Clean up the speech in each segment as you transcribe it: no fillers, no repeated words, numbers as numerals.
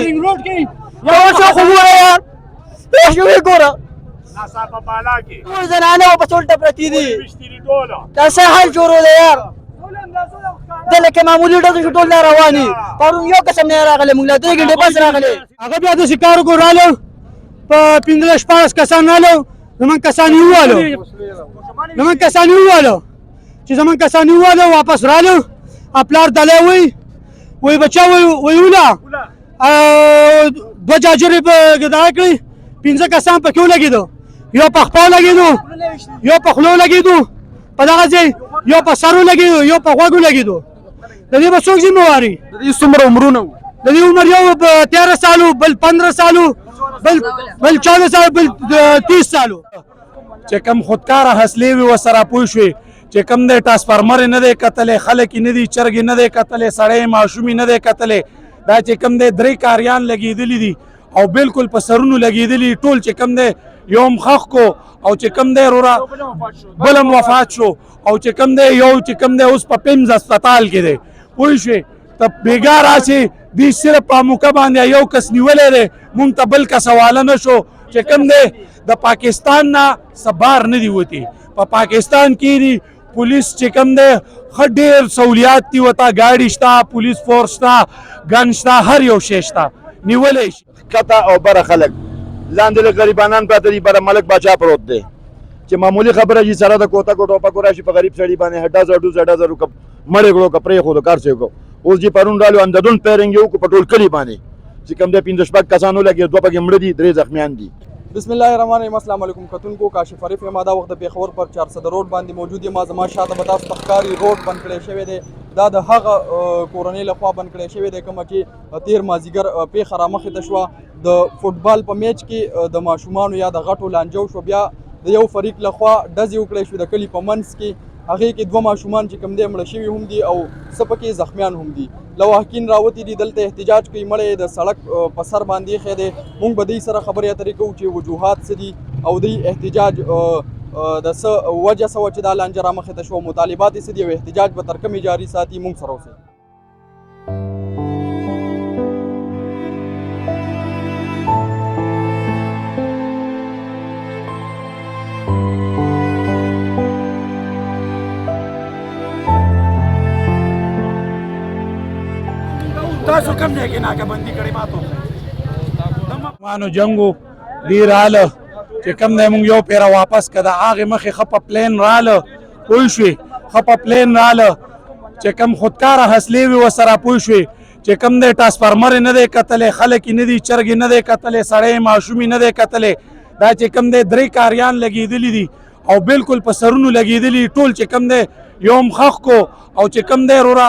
رینګ روډ کې یو شو خو وره یار پیش یو ګوره ناصافه بالا کې ټول زنانه په ټول ټپرتی دي مشتری ټوله تاسو حال جوړول یار دلته معمولی ډول ټول رواني پرون یو قسم نه راغله موږ له 2 غنټه پس راغله هغه بیا د شکارو کو رالو په 15 کسان رالو زمون کسان یوالو چې زمون کسان یوالو واپس رالو خپلار دلوي وای بچا ویولا دو جاجرې په غدا کړی 15 کسان په کېو لګیدو یو په خپل لګیدو یو په خلو لګیدو په دغه ځای یو په سرو لګیدو یو په غوږو لګیدو د دې به څوک ذمہواري د دې څومره عمرونه د دې عمر یو 13 سالو بل 15 سالو بل 14 سالو بل 30 سالو چې کم خودکاره حسلې وي ورسره پوه شوې چې کم دی ټرانسفارمر نه دی کتلی خلک نه دي چرګې نه دی کتلی سړی ماشومې نه دی کتلی دا چې کم دی 3 کاریان لګېدلي دي او بالکل په سرونو لګېدلي ټول چې کم دی یو هم خښ کو او چې کم دی وروره بل هم وفات شو او چې کم دی یو چې کم دی اوس په پیمز هسپتال کې دی پوه شوې ته بېګا راشې دوی صرف په موقع باندې یو کس نیولی دی مونږ ته بل کس حواله نه شو چې کم دی د پاکستان نه څه بار نه دي وتي په پاکستان کې دي پولیس چې کم دی ښه ډېر سہولیات دي ورته ګاډي شته پولیس فورس شته ګن شته هر یو شی شته نیولی شي کته او بره خلک لاندې له غریبانان پراته دي بره ملک باچا پروت دی چې معمولی خبره چې سره د کوته کو ټوپکو راشي په غریب سړي باندې هډا زړو زړه زړو کپ مړې غړو کپرې خو د کار څه کو اوس چې پرون رالو انددون پیرنګ یو کو په ټول کلی باندې چې کوم د 15 شپږ کسانو لګي دوه پکې مړه دي 3 زخمیان دي بسم الله الرحمن الرحیم السلام علیکم کتونکو کاشف عارف یم دا وخت د پیښور پر 400 روډ باندې موجود یم زما شاته به تاسو تخکاری روډ بند کړی شوی دی دا د هغه کورنۍ لخوا بند کړی شوی دی کومه چې تیر مازیګر پیښه رامخې ته شوه د فوټبال په میچ کې د ماشومانو یا د غټو لانجو شو بیا د یو فریق لخوا ډزې وکړی شوې د کلي په منځ کې هغې کې 2 ماشومان چې کوم دی مړه شوي هم دي او څه پکې زخمیان هم دي لواحقین راوتي دي دلته احتجاج کوي مړی د سړک په سر باندې ایښی دی موږ به دوی سره خبرې اترې کوو چې وجوهات څه دي او دوی احتجاج د څه وجه څه وه چې دا لانجه رامخې ته شوه مطالبات یې څه دي او احتجاج به تر کومې جاري ساتي موږ سره اوسئ تاسو کم ځای کې ناکهبندي کړې ماتو مانو جنګو دی راله چې کم دی مونږ یو پیره واپس که د هغې مخې ښه په پلین راله پوه شوې ښه په پلین راله چې کم خودکاره حسلې وي ورسره پوه شوې چې کم دی ټرانسفارمر نه دی کتلی خلک نه دي چرګې نه دی کتلی سړی ماشومې نه دی کتلی دا چې کم دی 3 کاریان لګېدلي دي او بالکل په سرونو لګېدلي ټول چې کم دی یو هم خښ کو او چې کم دی وروره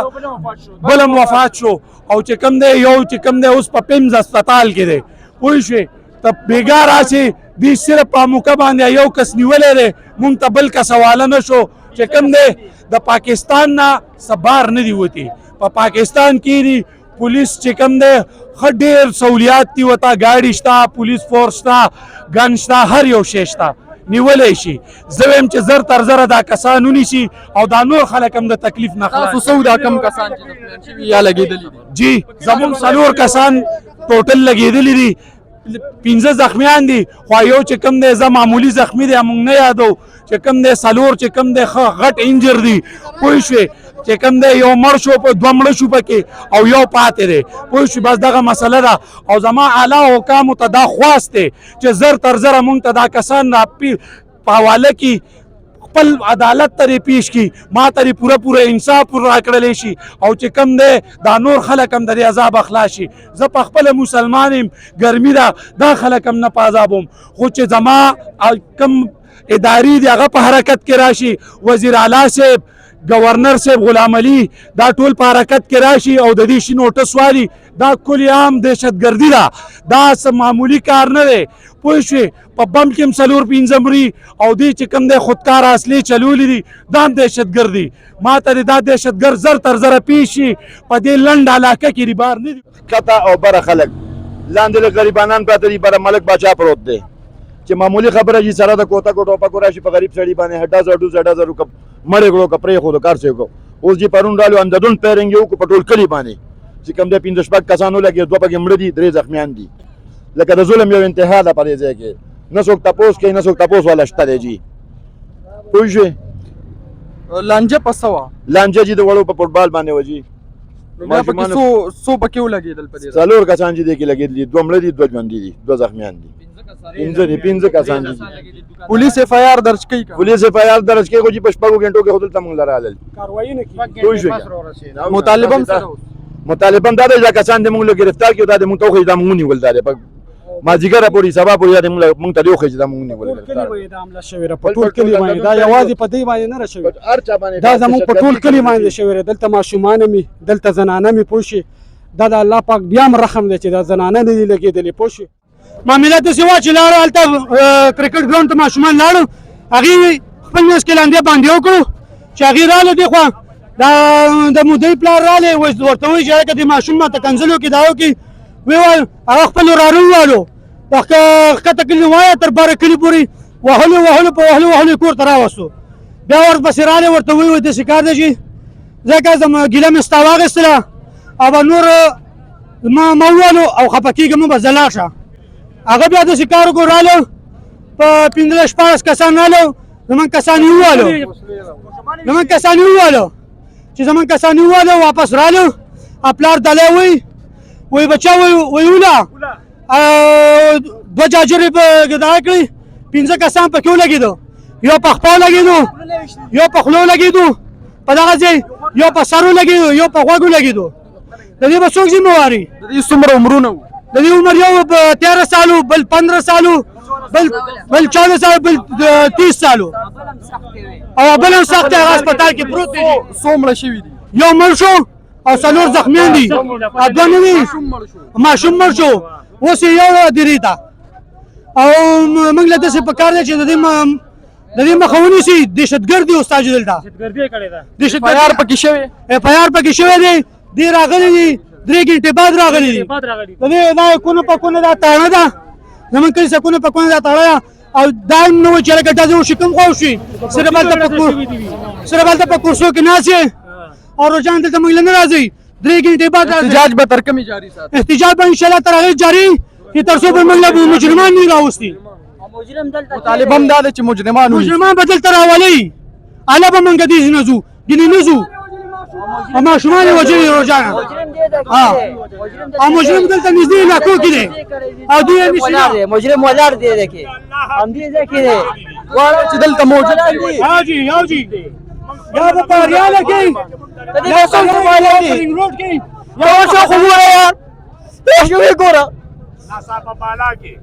بل هم وفات شو او چې کم دی یو چې کم دی اوس په پیمز هسپتال کې دی پوه شوې ته بېګا راشې دوی صرف په موقع باندې یو کس نیولی دی مونږ ته بل کس حواله نه شو چې کم دی د پاکستان نه څه بار نه دي وتي په پاکستان کې دي پولیس چې کم دی ښه ډېر سہولیات دي ورته ګاډي شته پولیس فورس شته ګن شته هر یو شی شته نیولی شي زه وایم چې زر تر زره دا کسان ونیسي او دا نور خلک هم د تکلیف نه خلاص تاسو څه دا کم کسان چې زخمیان شوي یا لګېدلي دي جی زمونږ 4 کسان ټوټل لګېدلي دي 15 زخمیان دي خو یو چې کم دی زه معمولی زخمی دی موږ نه یادو چې کم دی 4 چې کم دی ښه غټ انجر دي پوه شوې چې کم دی یو مړ شو په 2 مړه شو پکې او یو پاتې دی پوه شوې بس دغه مسله ده او زما اعلی حکامو ته دا خواست دی چې زر تر زره مونږ ته دا کسان په حواله کې خپل عدالت ته پیش کی ما ته پوره انصاف راکړلی شي او چې کم دی دا نور خلک هم د دې عذاب اخلاص شي زه په خپله مسلمان یم ګرمي ده دا خلک هم نه په عذاب وم خو چې زما کم اداري دي هغه په حرکت کې راشي وزیر اعلی صاحب گورنر صاحب غلام علي دا ټول په حرکت کې راشي او د دې شي نوټس والي دا کل عام دهشتګردي ده دا څه معمولی کار نه دی پوه شوې په بم کې هم 4-5 مري او دوی چې کوم دی خودکاره اصلي چلولي دي دا هم دهشتګردي ما ته دا دهشتګرد زر تر زره پیش شي په دې لنډ علاقه کې ریبار نه دي کته او بره خلک لاندې له غریبانان پراته دي بره ملک باچا پروت دی چې معمولی خبره چې سره د کوته کو ټوپکو راشي په غریب سړي باندې هډا زړو زړه زړو کپ مړې غړو کپرې خو د کار څه کو اوس چې پرون رالو انددون پیرنګ یو کو په ټول کلی باندې چې کوم دی 15 شپږ کسان ولګېد 2 پکې مړه دي 3 زخمیان دي لکه د ظلم یو انتها ده په دې ځای کې نه څوک تپوس کوي نه څوک تپوس والا شته دی جي پوه شوې لانجه په څه وه لانجه چې د وړو په فوټبال باندې وجي بیا پکې څو پکې ولګېدل په دې ځای؟ 4 کسان چې دی کې لګېدلي 2 مړه دي 2 ژوندي دي 2 زخمیان دي 15 کسان دي پولیس اف آی آر درج کوي که؟ پولیس اف آی آر درج کوي خو چې په شپږو غنټو کې خو دلته موږ لرالل کاروایی نه کیږي پوه شوې مطالبه هم سره مطالبه هم دا ده چې دا کسان دې موږ له ګرفتار کړي دا دې موږ ته وښیي دا موږ ونیول دا دی مازدیګره پورې سبا پورې دا موږ ته دې وښیي چې دا موږ ونیول کلی وایي دا حمله شوې ده په ټول کلي باندې دا یوازې په دې باندې نه ده شوې هر چا باندې دا زموږ په ټول کلي باندې شوې ده دلته ماشومان مې دلته زنانه مې پوه شي دا د الله پاک بیا هم رحم دی چې دا زنانه نه دي لګېدلې پوه شي معامله داسې وه چې لاړو هلته کرکټ ګراونډ ته ماشومان لاړو هغې خپل منځ کې لاندې باندې وکړو چې هغې راغله دې خوا د مودۍ پلار راغلی ورته وایي چې هلکه دې ماشوم ماته کنځل وکړي دا وکړي ویې ویل هغه خپل وراره ووالو ښکته کلي وایه تر باره کلي پورې وهلو په وهلو کور ته راوستو بیا ورپسې راغلی ورته ویې وایي داسې کار دی چې ځکه زما ګیله مې ستا واخېستله او به نور ما ووالو او خفه کېږم به زه لاړ شه هغه بیا داسې کار وکړو راغلو په 15-14 کسان راغلو زموږ کسان یې ووالو چې زموږ کسان یې ووالو واپس راغلو پلار دلی وایي بچه وایي وله 2 جاجرې په ګدايه کړي 15 کسان پکې ولګېدو یو په خپا لګېدو یو په خولو لګېدو په دغه ځای یو په سر ولګېدو یو په غوږ ولګېدو د دې به څوک ذمهواري د دې څومره عمرونه وو د دې عمر یو 13 سالو بل 15 سالو بل 14 سالو بل 30 سالو او بل هم سخت هغه هسپتال کې پروت دی څو مړه شوي دي یو مړ شو او 4 زخمیان دي دوه نه دي ماشوم مړ شو اوس یې یو درې ته او موږ له داسې په کار دی چې د دې مخه ونیسي دهشتګرد دي استاد دلته اف آی آر پکې شوی اف آی آر پکې شوی دی دی راغلی دي 3 غنټې بعد راغلی دي د دې دا کونه په کونه دا تاړه ده زمونږ کلي کونه په کونه دا تاړه او دا هم نه وایي چې هلکه ډزې وشي کوم خوا وشي صرف هلته په کورسو کې ناست یې او روجان دلته موږ له نه راځئ 3 غنټې بعد راځئ احتجاج به تر کومې جاري ساتي احتجاج به انشاءالله تر هغې جاري چې تر څو به موږ له مجرمان نه راوستي مطالبه هم دا ده چې مجرمان وي مجرمان به دلته راولئ هله به موږ دې نه ځو ګینې نه ځو او ماشومان یې وژلي روجانه او مجرم دلته نږدې علاقو کې دی او دوی یې نشي مجرم ولاړ دی دکې همدې ځای کې دی چې دلته موجود دي یو جی یا به په ریاله کې یا څوک په رینګ روډ کې یو څه خو وره یار ته شو یې ګوره ناڅاپه بالا کې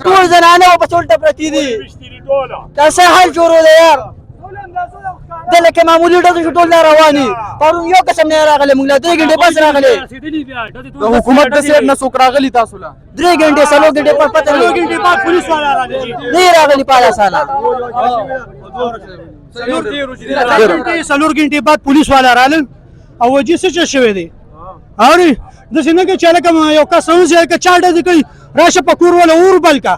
ټول زنانه په ټولټه پرتی دي وشتري ډوله دا څه حال جوړو دی یار دلته کې معمولی ډزې ټول رواني پرون یو قسم نه راغلی موږ له 3 غنټې پس راغلی د حکومت د سیټ نه څوک راغلي تاسو له 3 غنټې 4 غنټې پر پته نه 2 غنټې بعد پولیس والا راغلی نه راغلی پالا سالا 4 غنټې بعد پولیس والا راغلل او وجې څه شوی دی اوري داسې نه کې چې هلکه یو کس ونیسي هلکه چا ډزې کوي راشه په کور والا اور بل کا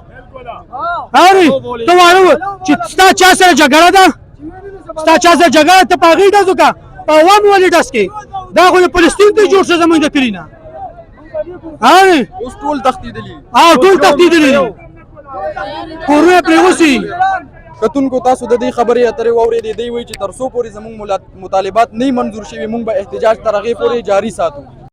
اوري ته واړه چې ستا چا سره جګړه ده ستا چا سره جګړه ته په هغې ډز وکړه په عوام ولې ډز کوې دا خو د فلسطین ته جوړ شه زموږ د کلي نه اوس ټول تښتېدلي ټول تښتېدلي دي کورونه پرېوسي کتونکو تاسو د دې خبرې اترې واورېدې دی وایي چې تر څو پورې زموږ مطالبات نه منظور شوي موږ به احتجاج تر هغې پورې جاري ساتو